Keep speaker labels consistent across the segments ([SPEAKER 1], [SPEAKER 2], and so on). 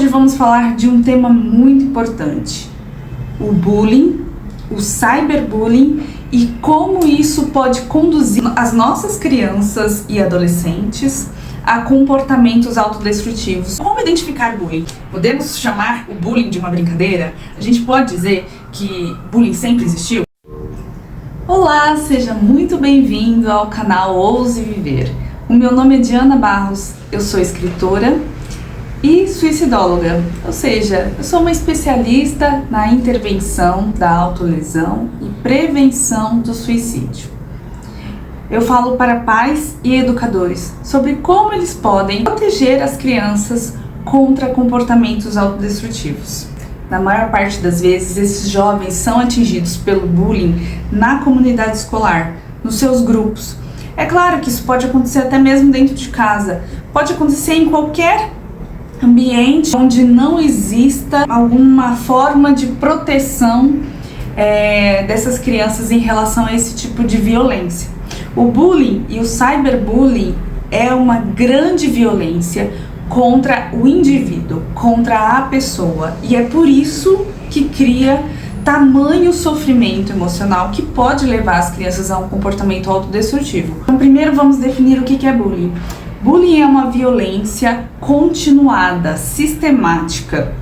[SPEAKER 1] Hoje vamos falar de um tema muito importante: o bullying, o cyberbullying e como isso pode conduzir as nossas crianças e adolescentes a comportamentos autodestrutivos. Como identificar bullying? Podemos chamar o bullying de uma brincadeira? A gente pode dizer que bullying sempre existiu? Olá, seja muito bem-vindo ao canal Ouse Viver. O meu nome é Diana Barros, eu sou escritora e suicidóloga, ou seja, eu sou uma especialista na intervenção da autolesão e prevenção do suicídio. Eu falo para pais e educadores sobre como eles podem proteger as crianças contra comportamentos autodestrutivos. Na maior parte das vezes, esses jovens são atingidos pelo bullying na comunidade escolar, nos seus grupos. É claro que isso pode acontecer até mesmo dentro de casa, pode acontecer em qualquer ambiente onde não exista alguma forma de proteção dessas crianças em relação a esse tipo de violência. O bullying e o cyberbullying é uma grande violência contra o indivíduo, contra a pessoa, e é por isso que cria tamanho sofrimento emocional que pode levar as crianças a um comportamento autodestrutivo. Então, primeiro vamos definir o que é bullying. Bullying é uma violência continuada, sistemática,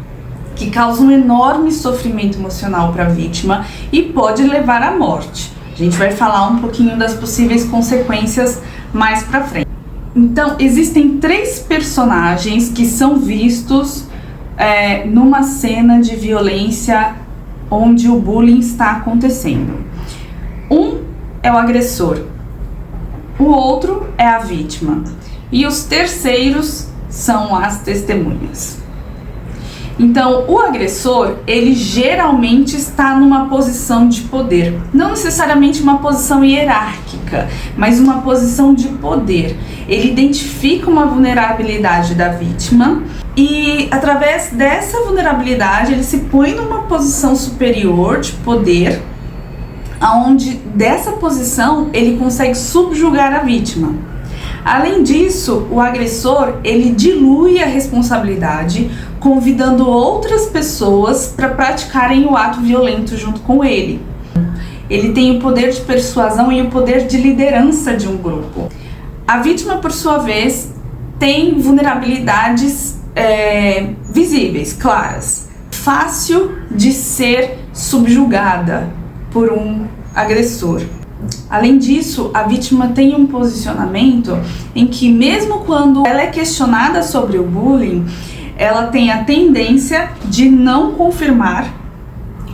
[SPEAKER 1] que causa um enorme sofrimento emocional para a vítima e pode levar à morte. A gente vai falar um pouquinho das possíveis consequências mais para frente. Então, existem 3 personagens que são vistos numa cena de violência onde o bullying está acontecendo. Um é o agressor, o outro é a vítima e os terceiros são as testemunhas. Então, o agressor, ele geralmente está numa posição de poder, não necessariamente uma posição hierárquica, mas uma posição de poder. Ele identifica uma vulnerabilidade da vítima e, através dessa vulnerabilidade, ele se põe numa posição superior de poder, onde dessa posição ele consegue subjugar a vítima. Além disso, o agressor, ele dilui a responsabilidade, convidando outras pessoas para praticarem o ato violento junto com ele. Ele tem o poder de persuasão e o poder de liderança de um grupo. A vítima, por sua vez, tem vulnerabilidades visíveis, claras. Fácil de ser subjugada por um agressor. Além disso, a vítima tem um posicionamento em que, mesmo quando ela é questionada sobre o bullying, ela tem a tendência de não confirmar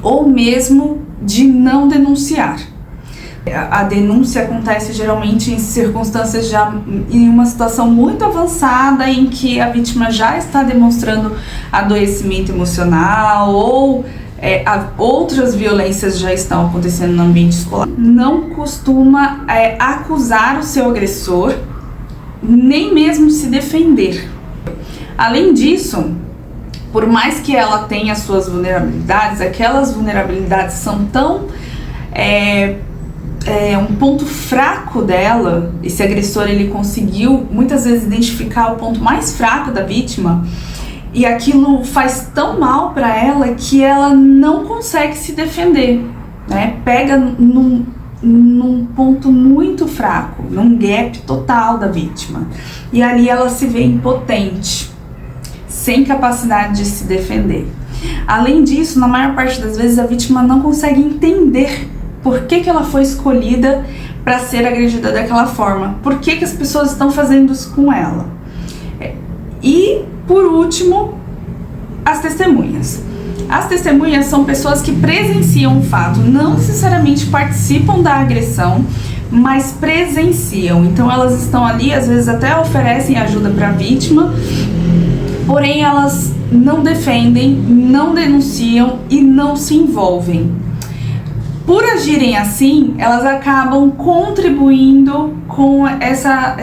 [SPEAKER 1] ou mesmo de não denunciar. A denúncia acontece geralmente em circunstâncias já em uma situação muito avançada, em que a vítima já está demonstrando adoecimento emocional ou outras violências já estão acontecendo no ambiente escolar. Não costuma acusar o seu agressor, nem mesmo se defender. Além disso, por mais que ela tenha suas vulnerabilidades, aquelas vulnerabilidades são tão um ponto fraco dela. Esse agressor, ele conseguiu muitas vezes identificar o ponto mais fraco da vítima, e aquilo faz tão mal para ela que ela não consegue se defender, né? Pega num ponto muito fraco, num gap total da vítima, e ali ela se vê impotente, sem capacidade de se defender. Além disso, na maior parte das vezes a vítima não consegue entender por que ela foi escolhida para ser agredida daquela forma, por que as pessoas estão fazendo isso com ela. E, por último, as testemunhas. As testemunhas são pessoas que presenciam o fato, não necessariamente participam da agressão, mas presenciam. Então elas estão ali, às vezes até oferecem ajuda para a vítima, porém elas não defendem, não denunciam e não se envolvem. Por agirem assim, elas acabam contribuindo com essa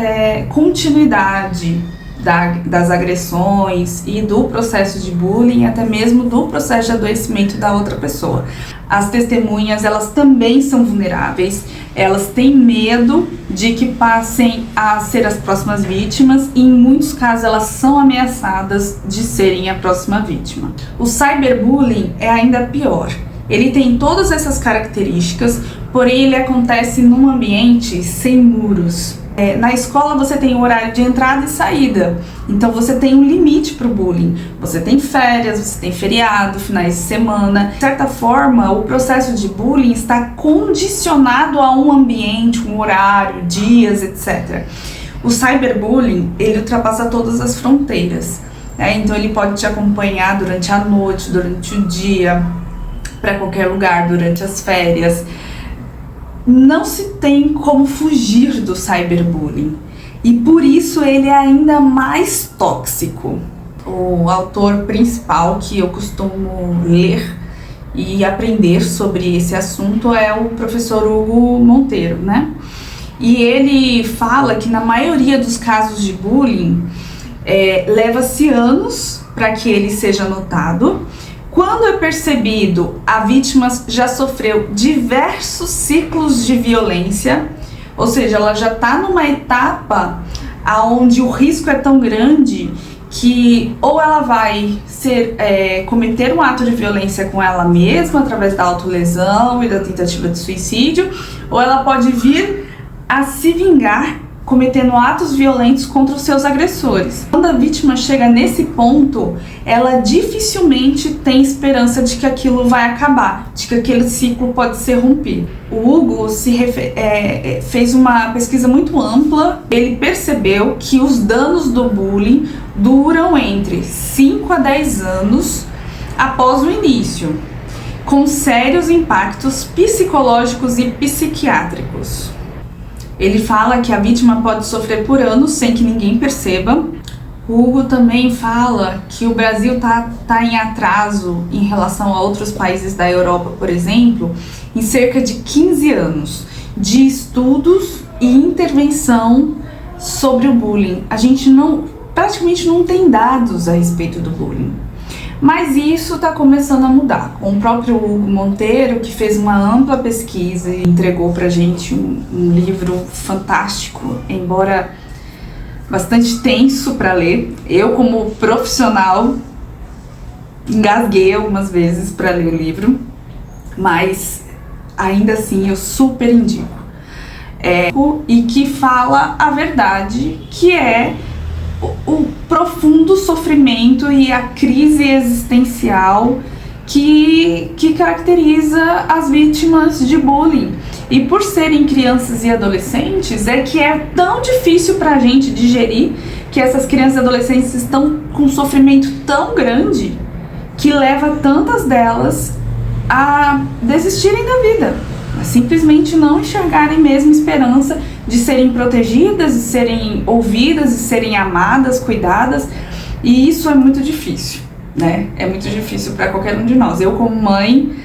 [SPEAKER 1] continuidade das agressões e do processo de bullying, até mesmo do processo de adoecimento da outra pessoa. As testemunhas, elas também são vulneráveis, elas têm medo de que passem a ser as próximas vítimas e em muitos casos elas são ameaçadas de serem a próxima vítima. O cyberbullying é ainda pior. Ele tem todas essas características, porém ele acontece num ambiente sem muros. Na escola você tem o horário de entrada e saída, então você tem um limite para o bullying. Você tem férias, você tem feriado, finais de semana. De certa forma, o processo de bullying está condicionado a um ambiente, um horário, dias, etc. O cyberbullying, ele ultrapassa todas as fronteiras, né? Então ele pode te acompanhar durante a noite, durante o dia, para qualquer lugar, durante as férias. Não se tem como fugir do cyberbullying e por isso ele é ainda mais tóxico. O autor principal que eu costumo ler e aprender sobre esse assunto é o professor Hugo Monteiro, né? E ele fala que na maioria dos casos de bullying leva-se anos para que ele seja notado. Quando é percebido, a vítima já sofreu diversos ciclos de violência, ou seja, ela já está numa etapa onde o risco é tão grande que ou ela vai cometer um ato de violência com ela mesma, através da autolesão e da tentativa de suicídio, ou ela pode vir a se vingar cometendo atos violentos contra os seus agressores. Quando a vítima chega nesse ponto, ela dificilmente tem esperança de que aquilo vai acabar, de que aquele ciclo pode ser rompido. O Hugo fez uma pesquisa muito ampla. Ele percebeu que os danos do bullying duram entre 5 a 10 anos após o início, com sérios impactos psicológicos e psiquiátricos. Ele fala que a vítima pode sofrer por anos sem que ninguém perceba. O Hugo também fala que o Brasil tá em atraso em relação a outros países da Europa, por exemplo, em cerca de 15 anos de estudos e intervenção sobre o bullying. A gente praticamente não tem dados a respeito do bullying. Mas isso está começando a mudar, com o próprio Hugo Monteiro, que fez uma ampla pesquisa e entregou pra gente um livro fantástico, embora bastante tenso para ler. Eu, como profissional, engasguei algumas vezes para ler o livro, mas ainda assim eu super indico. E que fala a verdade, que é o profundo sofrimento e a crise existencial que caracteriza as vítimas de bullying. E por serem crianças e adolescentes, que é tão difícil pra gente digerir que essas crianças e adolescentes estão com um sofrimento tão grande que leva tantas delas a desistirem da vida, a simplesmente não enxergarem mesmo esperança de serem protegidas, de serem ouvidas, de serem amadas, cuidadas. E isso é muito difícil, né? É muito difícil para qualquer um de nós. Eu, como mãe,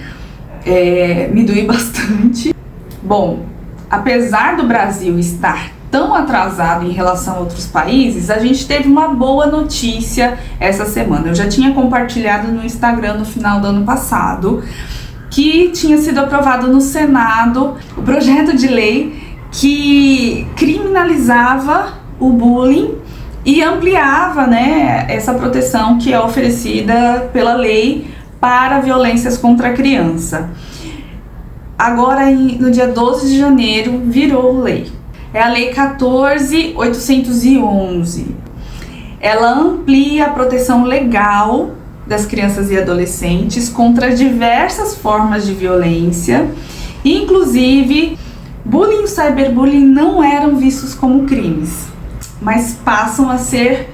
[SPEAKER 1] me doí bastante. Bom, apesar do Brasil estar tão atrasado em relação a outros países, a gente teve uma boa notícia essa semana. Eu já tinha compartilhado no Instagram no final do ano passado que tinha sido aprovado no Senado o projeto de lei que criminalizava o bullying e ampliava, né, essa proteção que é oferecida pela lei para violências contra a criança. Agora, no dia 12 de janeiro, virou lei. É a Lei 14.811. Ela amplia a proteção legal das crianças e adolescentes contra diversas formas de violência, inclusive bullying e cyberbullying não eram vistos como crimes, mas passam a ser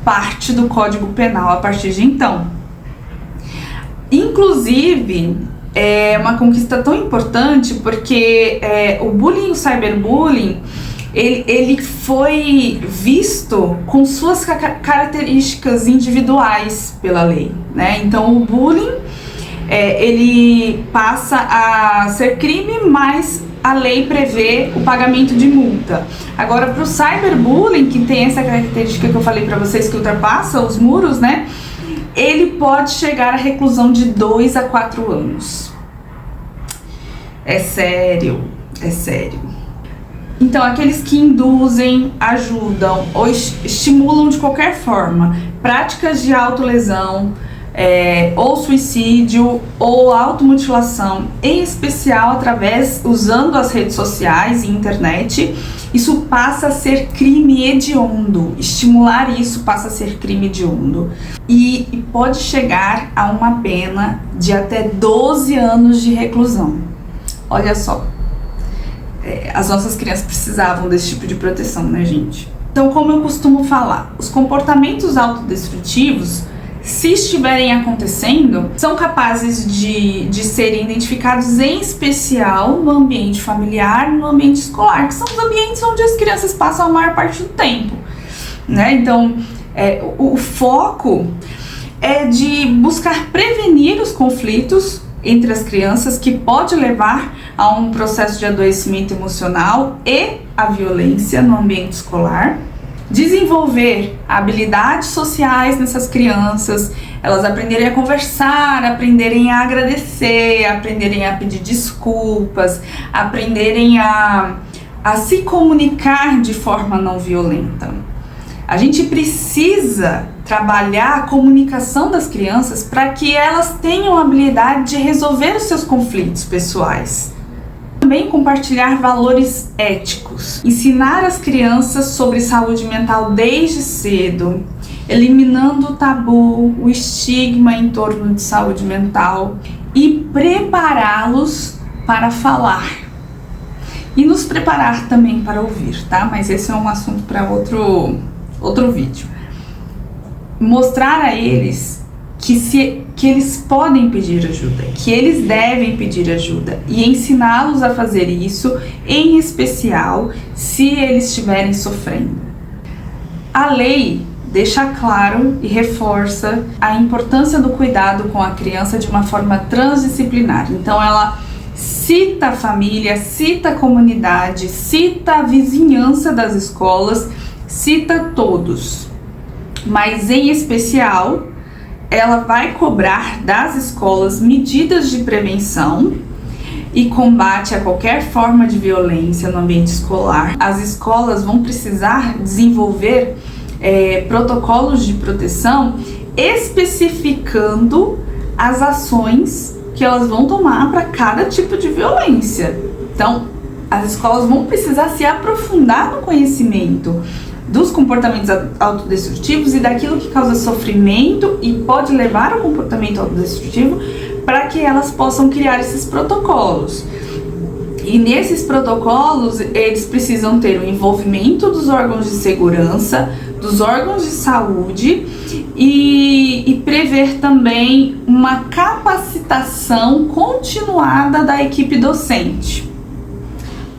[SPEAKER 1] parte do Código Penal a partir de então. Inclusive, é uma conquista tão importante porque o bullying e o cyberbullying ele foi visto com suas características individuais pela lei, né? Então o bullying ele passa a ser crime, mas a lei prevê o pagamento de multa. Agora, para o cyberbullying, que tem essa característica que eu falei para vocês, que ultrapassa os muros, né? Ele pode chegar à reclusão de 2 a 4 anos. É sério, é sério. Então, aqueles que induzem, ajudam ou estimulam de qualquer forma práticas de autolesão, ou suicídio ou automutilação, em especial usando as redes sociais e internet, isso passa a ser crime hediondo. Estimular isso passa a ser crime hediondo e pode chegar a uma pena de até 12 anos de reclusão. Olha só, as nossas crianças precisavam desse tipo de proteção, né, gente? Então, como eu costumo falar, os comportamentos autodestrutivos, se estiverem acontecendo, são capazes de serem identificados em especial no ambiente familiar e no ambiente escolar, que são os ambientes onde as crianças passam a maior parte do tempo, né? Então, o foco é de buscar prevenir os conflitos entre as crianças, que pode levar a um processo de adoecimento emocional e a violência no ambiente escolar. Desenvolver habilidades sociais nessas crianças, elas aprenderem a conversar, aprenderem a agradecer, aprenderem a pedir desculpas, aprenderem a se comunicar de forma não violenta. A gente precisa trabalhar a comunicação das crianças para que elas tenham a habilidade de resolver os seus conflitos pessoais. Também compartilhar valores éticos, ensinar as crianças sobre saúde mental desde cedo, eliminando o tabu, o estigma em torno de saúde mental e prepará-los para falar e nos preparar também para ouvir, tá? Mas esse é um assunto para outro vídeo. Mostrar a eles que eles podem pedir ajuda, que eles devem pedir ajuda e ensiná-los a fazer isso, em especial se eles estiverem sofrendo. A lei deixa claro e reforça a importância do cuidado com a criança de uma forma transdisciplinar. Então ela cita a família, cita a comunidade, cita a vizinhança das escolas, cita todos, mas em especial ela vai cobrar das escolas medidas de prevenção e combate a qualquer forma de violência no ambiente escolar. As escolas vão precisar desenvolver protocolos de proteção especificando as ações que elas vão tomar para cada tipo de violência. Então, as escolas vão precisar se aprofundar no conhecimento dos comportamentos autodestrutivos e daquilo que causa sofrimento e pode levar ao comportamento autodestrutivo, para que elas possam criar esses protocolos. E nesses protocolos, eles precisam ter o envolvimento dos órgãos de segurança, dos órgãos de saúde e prever também uma capacitação continuada da equipe docente.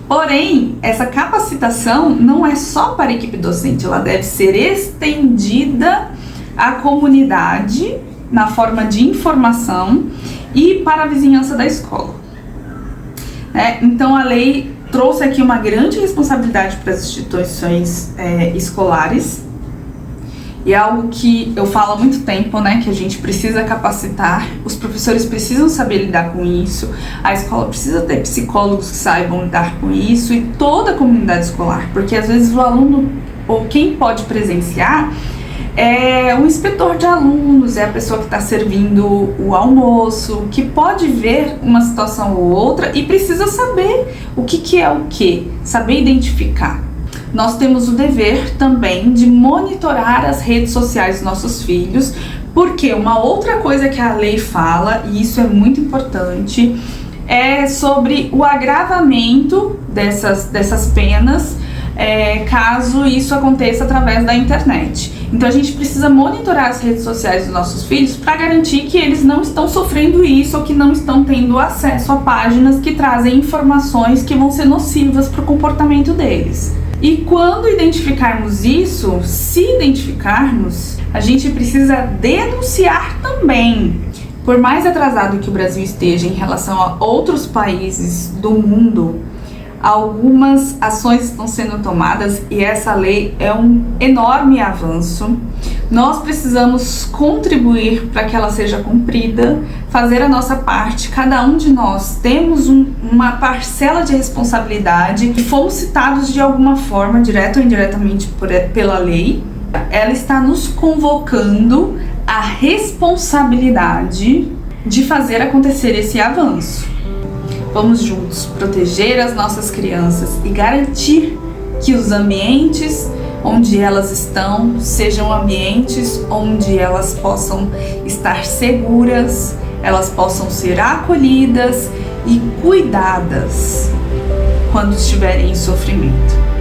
[SPEAKER 1] Porém, essa capacitação não é só para a equipe docente, ela deve ser estendida à comunidade na forma de informação e para a vizinhança da escola. Então a lei trouxe aqui uma grande responsabilidade para as instituições escolares, e é algo que eu falo há muito tempo, né, que a gente precisa capacitar, os professores precisam saber lidar com isso, a escola precisa ter psicólogos que saibam lidar com isso e toda a comunidade escolar, porque às vezes o aluno, ou quem pode presenciar, é o inspetor de alunos, é a pessoa que está servindo o almoço, que pode ver uma situação ou outra e precisa saber o que é o que, saber identificar. Nós temos o dever também de monitorar as redes sociais dos nossos filhos, porque uma outra coisa que a lei fala, e isso é muito importante, é sobre o agravamento dessas penas, caso isso aconteça através da internet. Então a gente precisa monitorar as redes sociais dos nossos filhos para garantir que eles não estão sofrendo isso ou que não estão tendo acesso a páginas que trazem informações que vão ser nocivas para o comportamento deles. E quando identificarmos isso, se identificarmos, a gente precisa denunciar também. Por mais atrasado que o Brasil esteja em relação a outros países do mundo, Algumas ações estão sendo tomadas e essa lei é um enorme avanço. Nós precisamos contribuir para que ela seja cumprida, fazer a nossa parte. Cada um de nós temos uma parcela de responsabilidade e fomos citados de alguma forma, direta ou indiretamente pela lei. Ela está nos convocando à responsabilidade de fazer acontecer esse avanço. Vamos juntos proteger as nossas crianças e garantir que os ambientes onde elas estão sejam ambientes onde elas possam estar seguras, elas possam ser acolhidas e cuidadas quando estiverem em sofrimento.